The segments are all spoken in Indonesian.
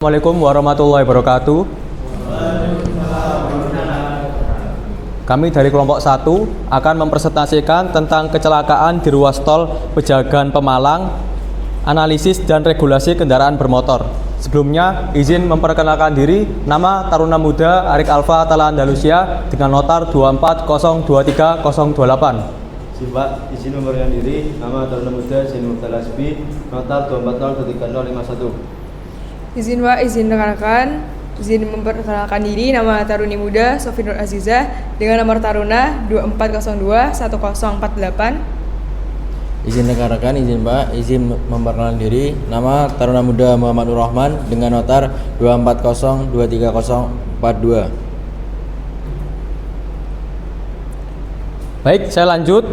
Assalamualaikum warahmatullahi wabarakatuh. Kami dari kelompok 1 akan mempresentasikan tentang kecelakaan di ruas tol Pejagan Pemalang, analisis dan regulasi kendaraan bermotor. Sebelumnya, izin memperkenalkan diri, nama Taruna Muda Arik Alfa Tala Andalusia dengan notar 2402308. Pak, izin memperkenalkan diri, nama Taruna Muda Zainul Talasbi, notar 2402351. Izin Pak, izin rekan-rekan, izin memperkenalkan diri, nama Taruni Muda Sofi Nur Azizah dengan nomor taruna 24021048. Izin rekan-rekan, izin Pak, izin memperkenalkan diri, nama Taruna Muda Muhammad Nur Rahman dengan notar 240230442. Baik, saya lanjut.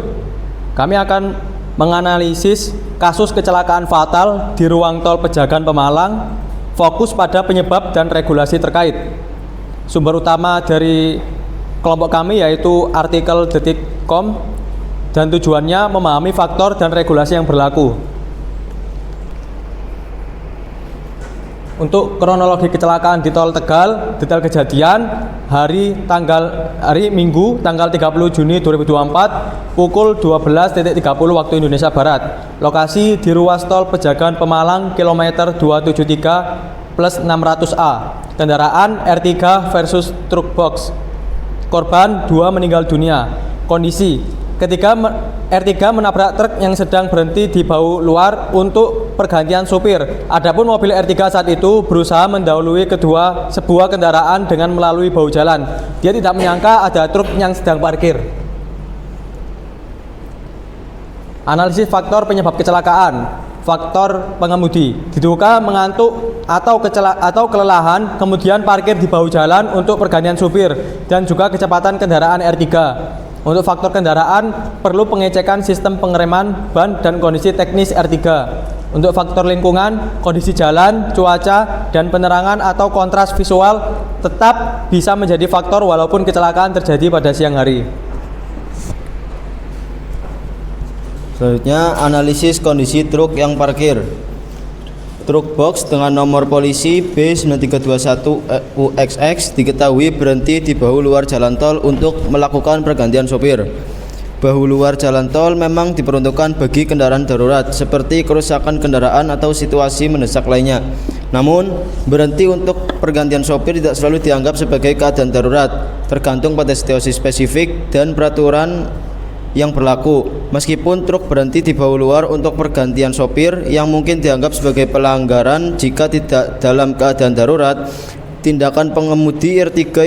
Kami akan menganalisis kasus kecelakaan fatal di ruang tol Pejagan Pemalang, fokus pada penyebab dan regulasi terkait. Sumber utama dari kelompok kami yaitu artikel detik.com dan tujuannya memahami faktor dan regulasi yang berlaku. Untuk kronologi kecelakaan di tol Tegal, detail kejadian hari Minggu tanggal 30 Juni 2024 pukul 12.30 waktu Indonesia Barat. Lokasi di ruas tol Pejagan Pemalang kilometer 273 plus 600A. Kendaraan R3 versus truk box. Korban 2 meninggal dunia. Kondisi ketika R3 menabrak truk yang sedang berhenti di bahu luar untuk pergantian supir. Adapun mobil R3 saat itu berusaha mendahului sebuah kendaraan dengan melalui bahu jalan. Dia tidak menyangka ada truk yang sedang parkir. Analisis faktor penyebab kecelakaan. Faktor pengemudi diduga mengantuk atau kelelahan, kemudian parkir di bahu jalan untuk pergantian supir, dan juga kecepatan kendaraan R3. Untuk faktor kendaraan, perlu pengecekan sistem pengereman ban dan kondisi teknis R3. Untuk faktor lingkungan, kondisi jalan, cuaca, dan penerangan atau kontras visual tetap bisa menjadi faktor walaupun kecelakaan terjadi pada siang hari. Selanjutnya, analisis kondisi truk yang parkir. Truk box dengan nomor polisi B9321UXX diketahui berhenti di bahu luar jalan tol untuk melakukan pergantian sopir. Bahu luar jalan tol memang diperuntukkan bagi kendaraan darurat seperti kerusakan kendaraan atau situasi mendesak lainnya. Namun, berhenti untuk pergantian sopir tidak selalu dianggap sebagai keadaan darurat, tergantung pada situasi spesifik dan peraturan yang berlaku. Meskipun truk berhenti di bahu luar untuk pergantian sopir yang mungkin dianggap sebagai pelanggaran jika tidak dalam keadaan darurat, tindakan pengemudi R3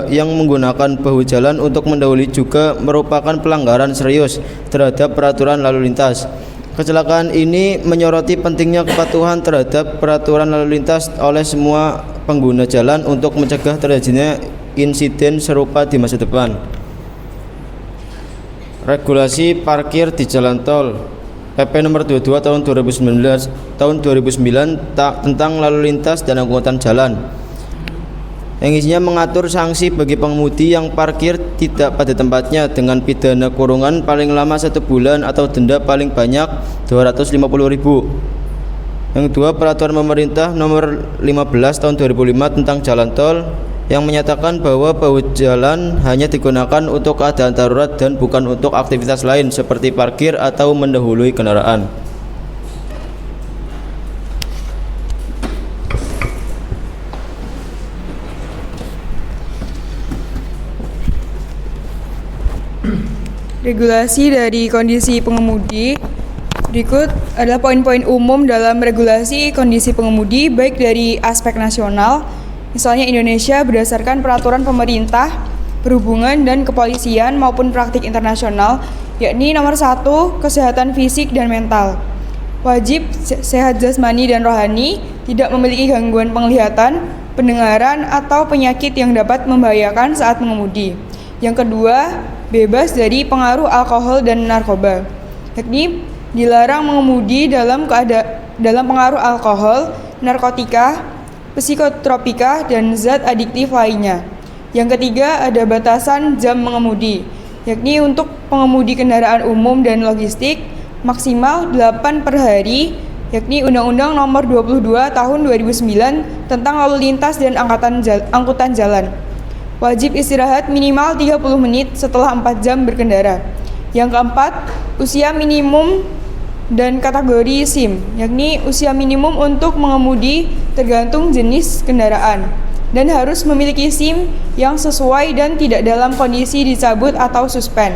yang menggunakan bahu jalan untuk mendahului juga merupakan pelanggaran serius terhadap peraturan lalu lintas. Kecelakaan ini menyoroti pentingnya kepatuhan terhadap peraturan lalu lintas oleh semua pengguna jalan untuk mencegah terjadinya insiden serupa di masa depan. Regulasi parkir di jalan tol PP nomor 22 tahun 2009 tentang lalu lintas dan angkutan jalan, yang isinya mengatur sanksi bagi pengemudi yang parkir tidak pada tempatnya dengan pidana kurungan paling lama 1 bulan atau denda paling banyak 250.000. Yang kedua, peraturan pemerintah nomor 15 tahun 2005 tentang jalan tol yang menyatakan bahwa bahu jalan hanya digunakan untuk keadaan darurat dan bukan untuk aktivitas lain seperti parkir atau mendahului kendaraan. Regulasi dari kondisi pengemudi. Berikut adalah poin-poin umum dalam regulasi kondisi pengemudi baik dari aspek nasional, misalnya Indonesia berdasarkan peraturan pemerintah, perhubungan dan kepolisian maupun praktik internasional, yakni nomor 1, kesehatan fisik dan mental. Wajib sehat jasmani dan rohani, tidak memiliki gangguan penglihatan, pendengaran atau penyakit yang dapat membahayakan saat mengemudi. Yang kedua, bebas dari pengaruh alkohol dan narkoba, yakni dilarang mengemudi dalam pengaruh alkohol, narkotika, psikotropika, dan zat adiktif lainnya. Yang ketiga, ada batasan jam mengemudi, yakni untuk pengemudi kendaraan umum dan logistik maksimal 8 per hari yakni Undang-Undang Nomor 22 Tahun 2009 tentang Lalu Lintas dan Angkutan Jalan. Wajib istirahat minimal 30 menit setelah 4 jam berkendara. Yang keempat, usia minimum dan kategori SIM, yakni usia minimum untuk mengemudi tergantung jenis kendaraan dan harus memiliki SIM yang sesuai dan tidak dalam kondisi dicabut atau suspend.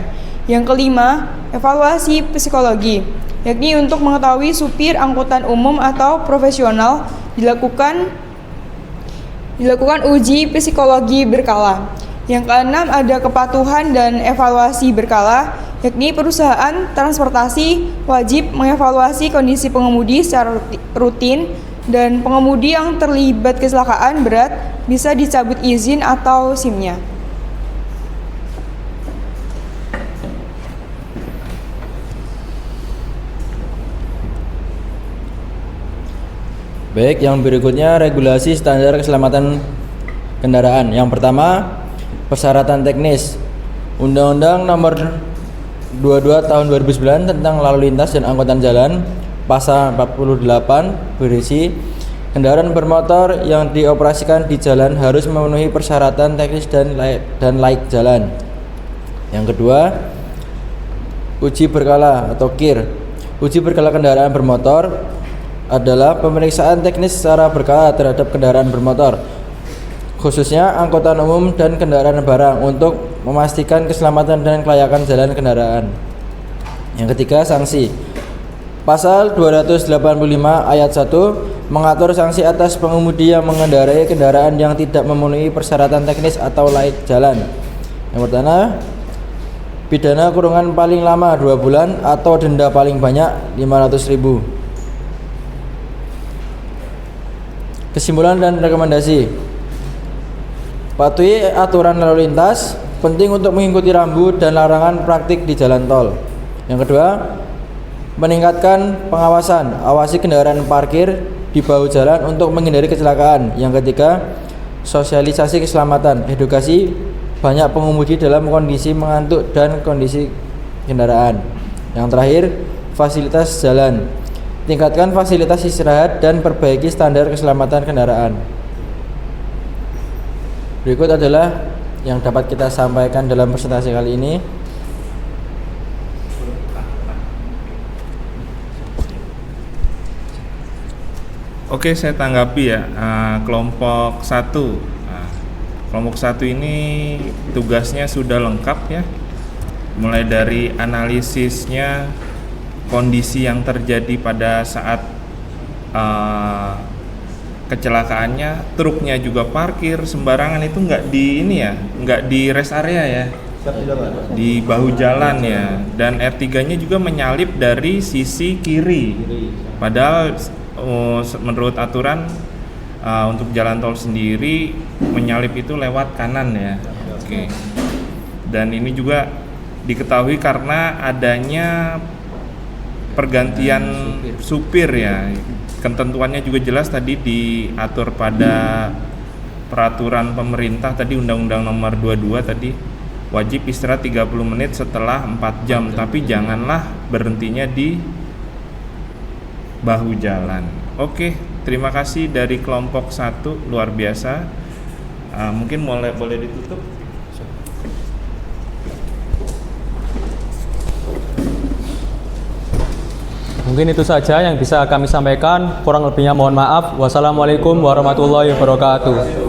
Yang kelima, evaluasi psikologi, yakni untuk mengetahui supir angkutan umum atau profesional dilakukan uji psikologi berkala. Yang keenam, ada kepatuhan dan evaluasi berkala, yakni perusahaan transportasi wajib mengevaluasi kondisi pengemudi secara rutin dan pengemudi yang terlibat kecelakaan berat bisa dicabut izin atau SIM-nya. Baik, yang berikutnya regulasi standar keselamatan kendaraan. Yang pertama, persyaratan teknis. Undang-Undang Nomor 22 Tahun 2009 tentang Lalu Lintas dan Angkutan Jalan, pasal 48 berisi kendaraan bermotor yang dioperasikan di jalan harus memenuhi persyaratan teknis dan layak jalan. Yang kedua, uji berkala atau KIR. Uji berkala kendaraan bermotor adalah pemeriksaan teknis secara berkala terhadap kendaraan bermotor, khususnya angkutan umum dan kendaraan barang untuk memastikan keselamatan dan kelayakan jalan kendaraan. Yang ketiga, sanksi. Pasal 285 ayat 1 mengatur sanksi atas pengemudi yang mengendarai kendaraan yang tidak memenuhi persyaratan teknis atau layak jalan. Yang pertama, pidana kurungan paling lama 2 bulan atau denda paling banyak 500.000. Kesimpulan dan rekomendasi. Patuhi aturan lalu lintas, penting untuk mengikuti rambu dan larangan praktik di jalan tol. Yang kedua, meningkatkan pengawasan, awasi kendaraan parkir di bahu jalan untuk menghindari kecelakaan. Yang ketiga, sosialisasi keselamatan, edukasi banyak pengemudi dalam kondisi mengantuk dan kondisi kendaraan. Yang terakhir, fasilitas jalan. Tingkatkan fasilitas istirahat dan perbaiki standar keselamatan kendaraan. Berikut adalah yang dapat kita sampaikan dalam presentasi kali ini. Oke, saya tanggapi ya. Kelompok 1. Kelompok 1 ini tugasnya sudah lengkap ya. Mulai dari analisisnya kondisi yang terjadi pada saat kecelakaannya, truknya juga parkir sembarangan, itu nggak di rest area ya, di bahu jalan ya, dan R3-nya juga menyalip dari sisi kiri, padahal menurut aturan untuk jalan tol sendiri menyalip itu lewat kanan ya. Oke. Dan ini juga diketahui karena adanya pergantian supir ya. Ketentuannya juga jelas tadi diatur pada peraturan pemerintah tadi, Undang-Undang Nomor 22 tadi, wajib istirahat 30 menit setelah 4 jam, tapi janganlah berhentinya di bahu jalan. Oke, terima kasih dari kelompok 1, luar biasa. Mungkin boleh ditutup. Mungkin itu saja yang bisa kami sampaikan. Kurang lebihnya mohon maaf. Wassalamualaikum warahmatullahi wabarakatuh.